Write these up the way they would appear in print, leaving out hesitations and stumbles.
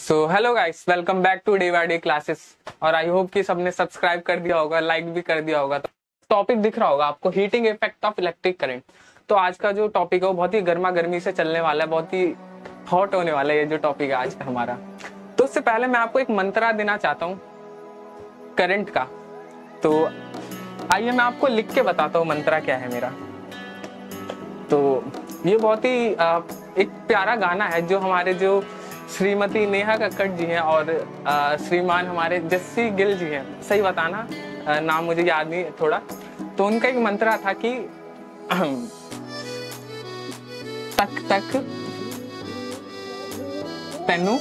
So hello guys, welcome back to day by day classes. और I hope कि सबने subscribe कर दिया होगा, लाइक भी कर दिया होगा। तो टॉपिक दिख रहा होगा आपको, heating effect of electric current. तो आज का जो टॉपिक है वो बहुत ही गर्मा गर्मी से चलने वाला है, बहुत ही हॉट होने वाला है ये जो टॉपिक है आज का हमारा। तो उससे पहले मैं आपको एक मंत्रा देना चाहता हूँ करंट का। तो आइए मैं आपको लिख के बताता हूँ मंत्रा क्या है मेरा। तो ये बहुत ही एक प्यारा गाना है जो हमारे जो श्रीमती नेहा कक्कड़ जी हैं और श्रीमान हमारे जस्सी गिल जी हैं, सही बताना, नाम मुझे याद नहीं थोड़ा। तो उनका एक मंत्रा था कि तक तक तेनू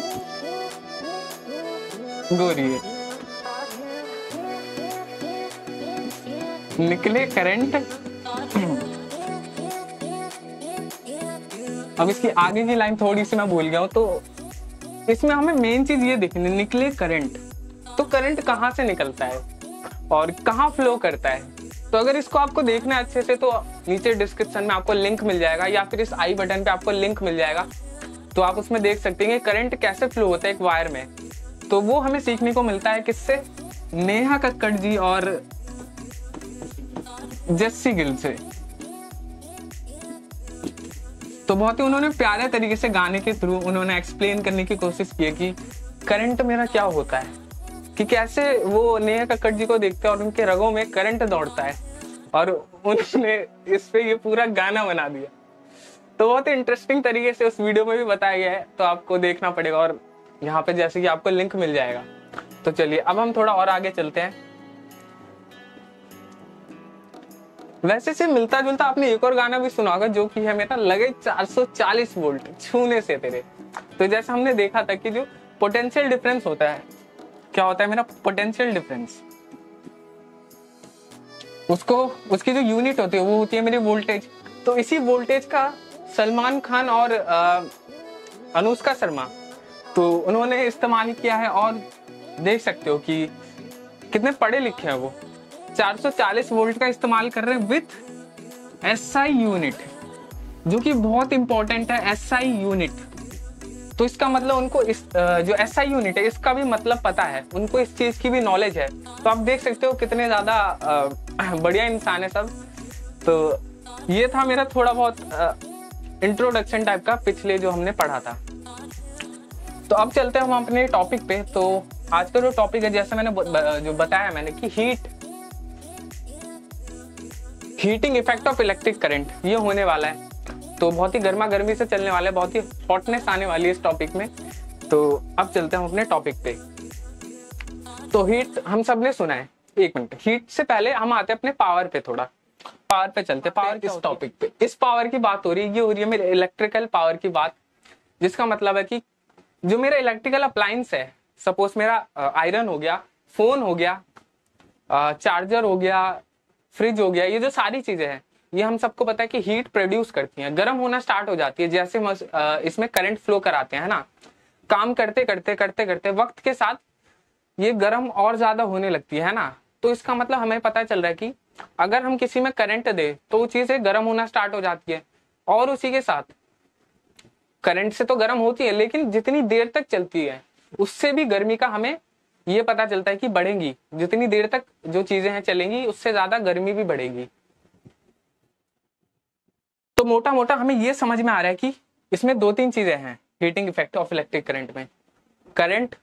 गोरिए निकले करंट। अब इसकी आगे की लाइन थोड़ी सी मैं भूल गया हूं। तो इसमें हमें मेन चीज ये देखनी, निकले करंट। तो करंट कहाँ से निकलता है और कहाँ फ्लो करता है। तो अगर इसको आपको देखना है अच्छे से तो नीचे डिस्क्रिप्शन में आपको लिंक मिल जाएगा या फिर इस आई बटन पे आपको लिंक मिल जाएगा। तो आप उसमें देख सकते हैं करंट कैसे फ्लो होता है एक वायर में। तो वो हमें सीखने को मिलता है किससे, नेहा कक्कड़ जी और जस्सी गिल से। तो बहुत ही उन्होंने प्यारे तरीके से गाने के थ्रू उन्होंने एक्सप्लेन करने की कोशिश की है कि करंट मेरा क्या होता है, कि कैसे वो नेहा कक्कड़ जी को देखते हैं और उनके रगों में करंट दौड़ता है। और उन्होंने इस पे ये पूरा गाना बना दिया। तो बहुत ही इंटरेस्टिंग तरीके से उस वीडियो में भी बताया गया है, तो आपको देखना पड़ेगा। और यहाँ पे जैसे कि आपको लिंक मिल जाएगा। तो चलिए अब हम थोड़ा और आगे चलते हैं। वैसे से मिलता जुलता आपने एक और गाना भी सुना होगा जो कि है मेरा लगे 440 वोल्ट छूने से तेरे। तो जैसे हमने देखा था कि जो पोटेंशियल डिफरेंस होता है, क्या होता है मेरा पोटेंशियल डिफरेंस, उसको उसकी जो यूनिट होती है वो होती है मेरी वोल्टेज। तो इसी वोल्टेज का सलमान खान और अनुष्का शर्मा तो उन्होंने इस्तेमाल किया है। और देख सकते हो कि कितने पढ़े लिखे हैं वो। 440 वोल्ट का इस्तेमाल कर रहे हैं विथ एसआई यूनिट, जो कि बहुत इंपॉर्टेंट है। एसआई यूनिट, तो इसका मतलब उनको इस जो एसआई यूनिट है इसका भी मतलब पता है, उनको इस चीज की भी नॉलेज है। तो आप देख सकते हो कितने ज्यादा बढ़िया इंसान है सब। तो ये था मेरा थोड़ा बहुत इंट्रोडक्शन टाइप का पिछले जो हमने पढ़ा था। तो अब चलते हैं हम अपने टॉपिक पे। तो आज का जो टॉपिक है, जैसे मैंने जो बताया मैंने कि heating effect of electric current, ये होने वाला है। तो बहुत ही गर्मा गर्मी से चलने वाला है, बहुत ही हॉटनेस आने वाली है इस टॉपिक में। तो अब चलते हैं अपने टॉपिक पे। तो हीट हम सब ने सुना है। एक मिनट, हीट से पहले हम आते हैं अपने पावर पे, थोड़ा पावर पे चलते हैं। पावर किस टॉपिक पे, इस पावर की बात हो रही है, ये हो रही है मेरे इलेक्ट्रिकल पावर की बात। जिसका मतलब है कि जो मेरा इलेक्ट्रिकल अप्लायंस है, सपोज मेरा आयरन हो गया, फोन हो गया, चार्जर हो गया, फ्रिज हो गया, ये जो सारी चीजें हैं ये हम सबको पता है कि हीट प्रोड्यूस करती हैं, गर्म होना स्टार्ट हो जाती है। जैसे इसमें करंट फ्लो कराते हैं ना, काम करते करते करते करते वक्त के साथ ये गर्म और ज्यादा होने लगती है ना। तो इसका मतलब हमें पता चल रहा है कि अगर हम किसी में करंट दे तो वो चीजें गर्म होना स्टार्ट हो जाती है। और उसी के साथ करंट से तो गर्म होती है, लेकिन जितनी देर तक चलती है उससे भी गर्मी का हमें ये पता चलता है कि बढ़ेंगी। जितनी देर तक जो चीजें हैं चलेंगी उससे ज्यादा गर्मी भी बढ़ेगी। तो मोटा मोटा हमें ये समझ में आ रहा है कि इसमें दो तीन चीजें हैं heating effect of electric current में, current,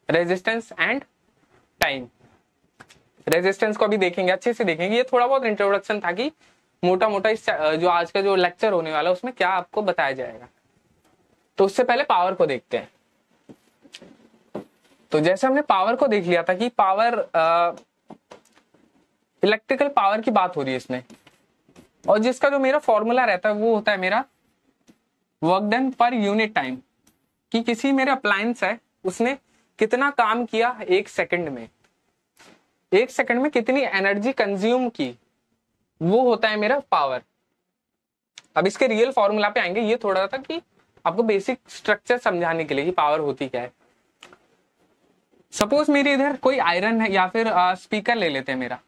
resistance and time. Resistance को अभी देखेंगे, अच्छे से देखेंगे। ये थोड़ा बहुत इंट्रोडक्शन था कि मोटा मोटा इस जो आज का जो लेक्चर होने वाला है उसमें क्या आपको बताया जाएगा। तो उससे पहले पावर को देखते हैं। तो जैसे हमने पावर को देख लिया था कि पावर, इलेक्ट्रिकल पावर की बात हो रही है इसमें, और जिसका जो मेरा फॉर्मूला रहता है वो होता है मेरा वर्क डन पर यूनिट टाइम, कि किसी मेरे अप्लायंस है उसने कितना काम किया एक सेकंड में, एक सेकंड में कितनी एनर्जी कंज्यूम की, वो होता है मेरा पावर। अब इसके रियल फॉर्मूला पे आएंगे। ये थोड़ा था कि आपको बेसिक स्ट्रक्चर समझाने के लिए कि पावर होती क्या है। सपोज मेरे इधर कोई आयरन है या फिर स्पीकर ले लेते हैं मेरा।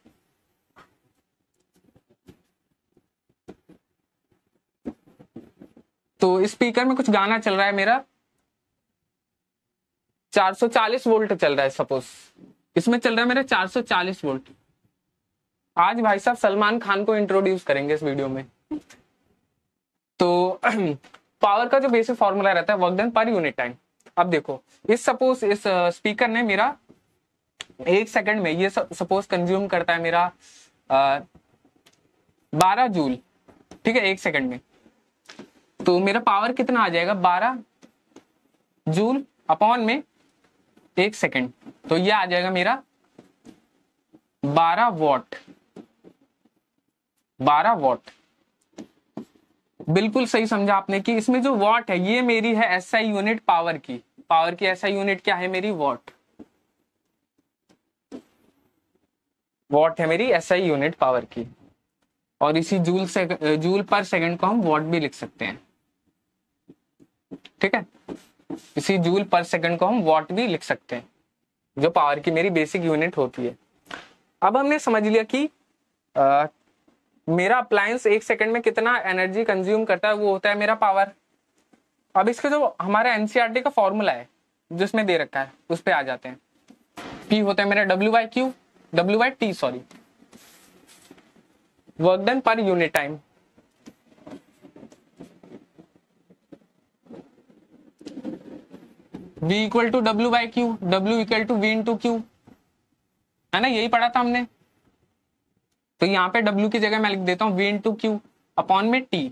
तो स्पीकर में कुछ गाना चल रहा है मेरा, 440 वोल्ट चल रहा है, सपोज इसमें चल रहा है मेरा 440 वोल्ट। आज भाई साहब सलमान खान को इंट्रोड्यूस करेंगे इस वीडियो में। तो पावर का जो बेसिक फॉर्मूला रहता है वर्क डन पर यूनिट टाइम। अब देखो सपोज इस स्पीकर ने मेरा 1 सेकंड में ये सपोज कंज्यूम करता है मेरा 12 जूल, ठीक है, 1 सेकंड में। तो मेरा पावर कितना आ जाएगा, 12 जूल अपॉन में 1 सेकंड, तो ये आ जाएगा मेरा 12 वॉट। 12 वॉट बिल्कुल सही समझा आपने कि इसमें जो वॉट है ये मेरी है एसआई यूनिट पावर की। पावर की एसआई यूनिट क्या है मेरी, वॉट। वॉट है मेरी एसआई यूनिट पावर की। और इसी जूल पर सेकंड को हम वॉट भी लिख सकते हैं, ठीक है। इसी जूल पर सेकंड को हम वॉट भी लिख सकते हैं, जो पावर की मेरी बेसिक यूनिट होती है। अब हमने समझ लिया कि मेरा अप्लायंस 1 सेकंड में कितना एनर्जी कंज्यूम करता है, वो होता है मेरा पावर। अब इसका जो हमारा एनसीईआरटी का फॉर्मूला है जिसमें दे रखा है उस पे आ जाते हैं। P होता है मेरा W/T सॉरी, वर्क डन पर unit time. V equal to W/Q, W equal to V into Q, है ना, यही पढ़ा था हमने। तो यहाँ पे W की जगह मैं लिख देता हूँ V इंटू Q अपॉन में T।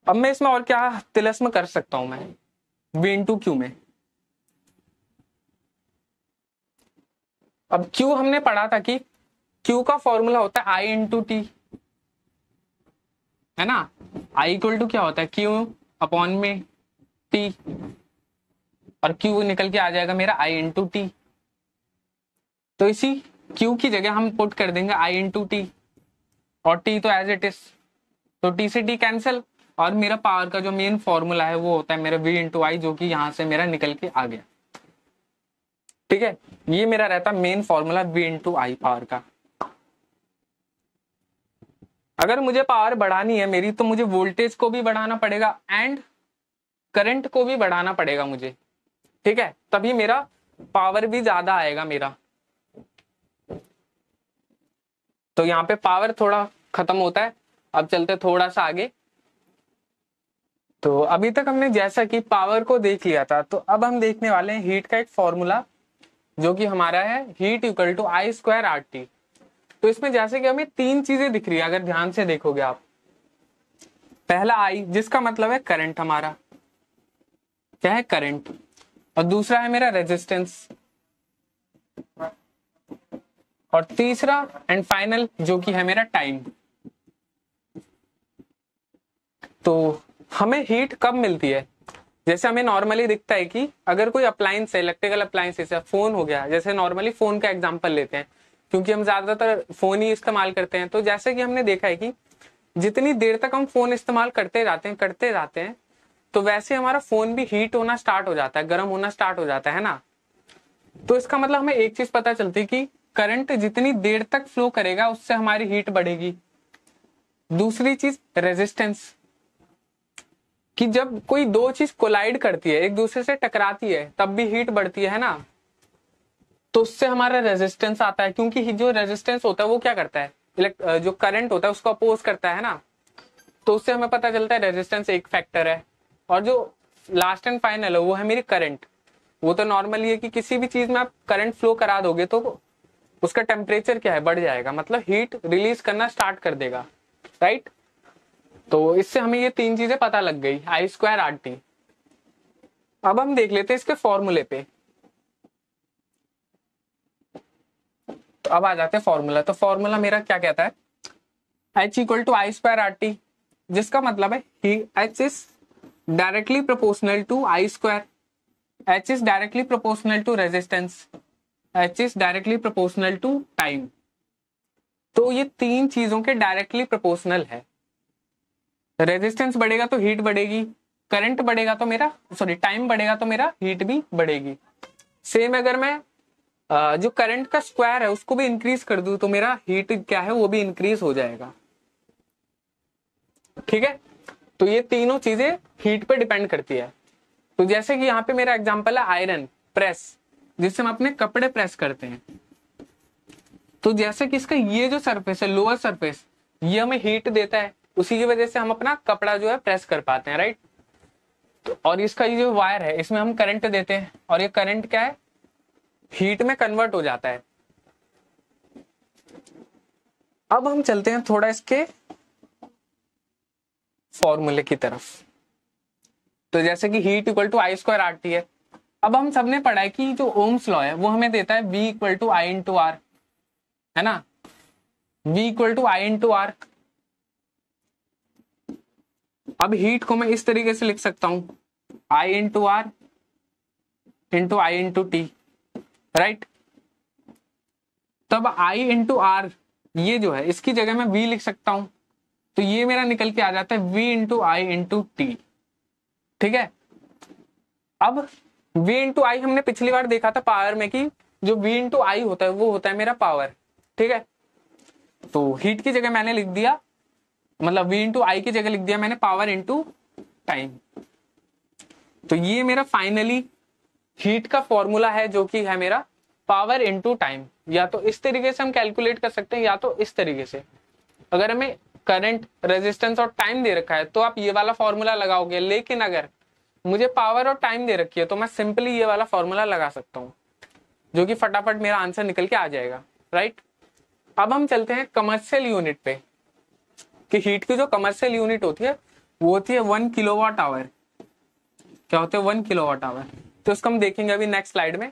अब मैं इसमें और क्या तिलस्म कर सकता हूं मैं V इंटू Q में। अब Q हमने पढ़ा था कि Q का फॉर्मूला होता है I इंटू T, है ना। I इक्वल टू क्या होता है, Q अपॉन में T, और Q निकल के आ जाएगा मेरा I इंटू T। तो इसी Q की जगह हम पुट कर देंगे I इंटू T, और T तो एज इट इज, तो T से T कैंसिल, और मेरा पावर का जो मेन फॉर्मूला है वो होता है मेरा V इंटू I, जो कि यहां से मेरा निकल के आ गया, ठीक है। ये मेरा रहता main formula V into I power का। अगर मुझे पावर बढ़ानी है मेरी, तो मुझे वोल्टेज को भी बढ़ाना पड़ेगा एंड करंट को भी बढ़ाना पड़ेगा मुझे, ठीक है, तभी मेरा पावर भी ज्यादा आएगा मेरा। तो यहाँ पे पावर थोड़ा खत्म होता है। अब चलते थोड़ा सा आगे। तो अभी तक हमने जैसा कि पावर को देख लिया था, तो अब हम देखने वाले हैं हीट का एक फॉर्मूला, जो कि हमारा है heat equal to I square RT। तो इसमें जैसे कि हमें 3 चीजें दिख रही है, अगर ध्यान से देखोगे आप। पहला I, जिसका मतलब है करंट, हमारा क्या है, करंट। और दूसरा है मेरा रेजिस्टेंस, और तीसरा एंड फाइनल जो कि है मेरा टाइम। तो हमें हीट कब मिलती है, जैसे हमें नॉर्मली दिखता है कि अगर कोई अप्लायंस है, इलेक्ट्रिकल अप्लायंस है, फोन हो गया, जैसे नॉर्मली फोन का एग्जांपल लेते हैं क्योंकि हम ज्यादातर फोन ही इस्तेमाल करते हैं। तो जैसे कि हमने देखा है कि जितनी देर तक हम फोन इस्तेमाल करते जाते हैं तो वैसे हमारा फोन भी हीट होना स्टार्ट हो जाता है, गर्म होना स्टार्ट हो जाता है ना। तो इसका मतलब हमें एक चीज पता चलती है कि करंट जितनी देर तक फ्लो करेगा उससे हमारी हीट बढ़ेगी। दूसरी चीज रेजिस्टेंस, कि जब कोई दो चीज कोलाइड करती है, एक दूसरे से टकराती है, तब भी हीट बढ़ती है ना। तो उससे हमारा रेजिस्टेंस आता है, क्योंकि जो रेजिस्टेंस होता है वो क्या करता है, जो करंट होता है उसको अपोज करता है ना। तो उससे हमें पता चलता है रेजिस्टेंस एक फैक्टर है। और जो लास्ट एंड फाइनल है वो है मेरी करंट। वो तो नॉर्मली है कि किसी भी चीज में आप करंट फ्लो करा दोगे तो उसका टेम्परेचर क्या है, बढ़ जाएगा, मतलब हीट रिलीज करना स्टार्ट कर देगा, राइट। तो इससे हमें ये 3 चीजें पता लग गई, I स्क्वायर RT। अब हम देख लेते हैं इसके फॉर्मूले पे। तो अब आ जाते हैं फॉर्मूला। तो फॉर्मूला मेरा क्या कहता है, H equal to I square RT, जिसका मतलब है H is directly proportional to I square, H is directly proportional to resistance, H is directly proportional to time. तो ये 3 चीजों के डायरेक्टली प्रोपोर्शनल है। रेजिस्टेंस बढ़ेगा तो हीट बढ़ेगी, करंट बढ़ेगा तो मेरा टाइम बढ़ेगा तो मेरा हीट भी बढ़ेगी। सेम अगर मैं जो करंट का स्क्वायर है उसको भी इंक्रीज कर दूं तो मेरा हीट क्या है वो भी इंक्रीज हो जाएगा, ठीक है। तो ये तीनों चीजें हीट पे डिपेंड करती है। तो जैसे कि यहाँ पे मेरा एग्जांपल है आयरन प्रेस, जिससे हम अपने कपड़े प्रेस करते हैं। तो जैसे कि इसका ये जो सरफेस है, लोअर सरफेस, ये हमें हीट देता है, उसी की वजह से हम अपना कपड़ा जो है प्रेस कर पाते हैं, राइट। तो और इसका ये जो वायर है, इसमें हम करंट देते हैं, और ये करंट क्या है, हीट में कन्वर्ट हो जाता है। अब हम चलते हैं थोड़ा इसके फॉर्मूले की तरफ। तो जैसे कि heat equal to I square R T है। अब हम सबने पढ़ा है कि जो ओम्स लॉ है वो हमें देता है V equal to I into R, है ना, V equal to I into R. अब हीट को मैं इस तरीके से लिख सकता हूं, I into R into I into T, right. तब आई इंटू आर ये जो है इसकी जगह मैं V लिख सकता हूं, तो ये मेरा निकल के आ जाता है V into I into T, ठीक है। अब V इंटू आई हमने पिछली बार देखा था पावर में कि जो V इंटू आई होता है वो होता है मेरा पावर, ठीक है। तो हीट की जगह मैंने लिख दिया, मतलब V इंटू आई की जगह लिख दिया मैंने पावर इंटू टाइम। तो ये मेरा फाइनली हीट का फॉर्मूला है, जो कि है मेरा पावर इंटू टाइम। या तो इस तरीके से हम कैलकुलेट कर सकते हैं, या तो इस तरीके से। अगर हमें करंट, रेजिस्टेंस और टाइम दे रखा है तो आप ये वाला फॉर्मूला लगाओगे, लेकिन अगर मुझे पावर और टाइम दे रखी है तो मैं सिंपली ये वाला फॉर्मूला लगा सकता हूं, जो कि फटाफट मेरा आंसर निकल के आ जाएगा, राइट। अब हम चलते हैं कमर्शियल यूनिट पे, कि हीट की जो कमर्शियल यूनिट होती है वो होती है 1 किलोवाट आवर। क्या होते हैं 1 किलोवाट आवर, तो इसको हम देखेंगे अभी नेक्स्ट स्लाइड में।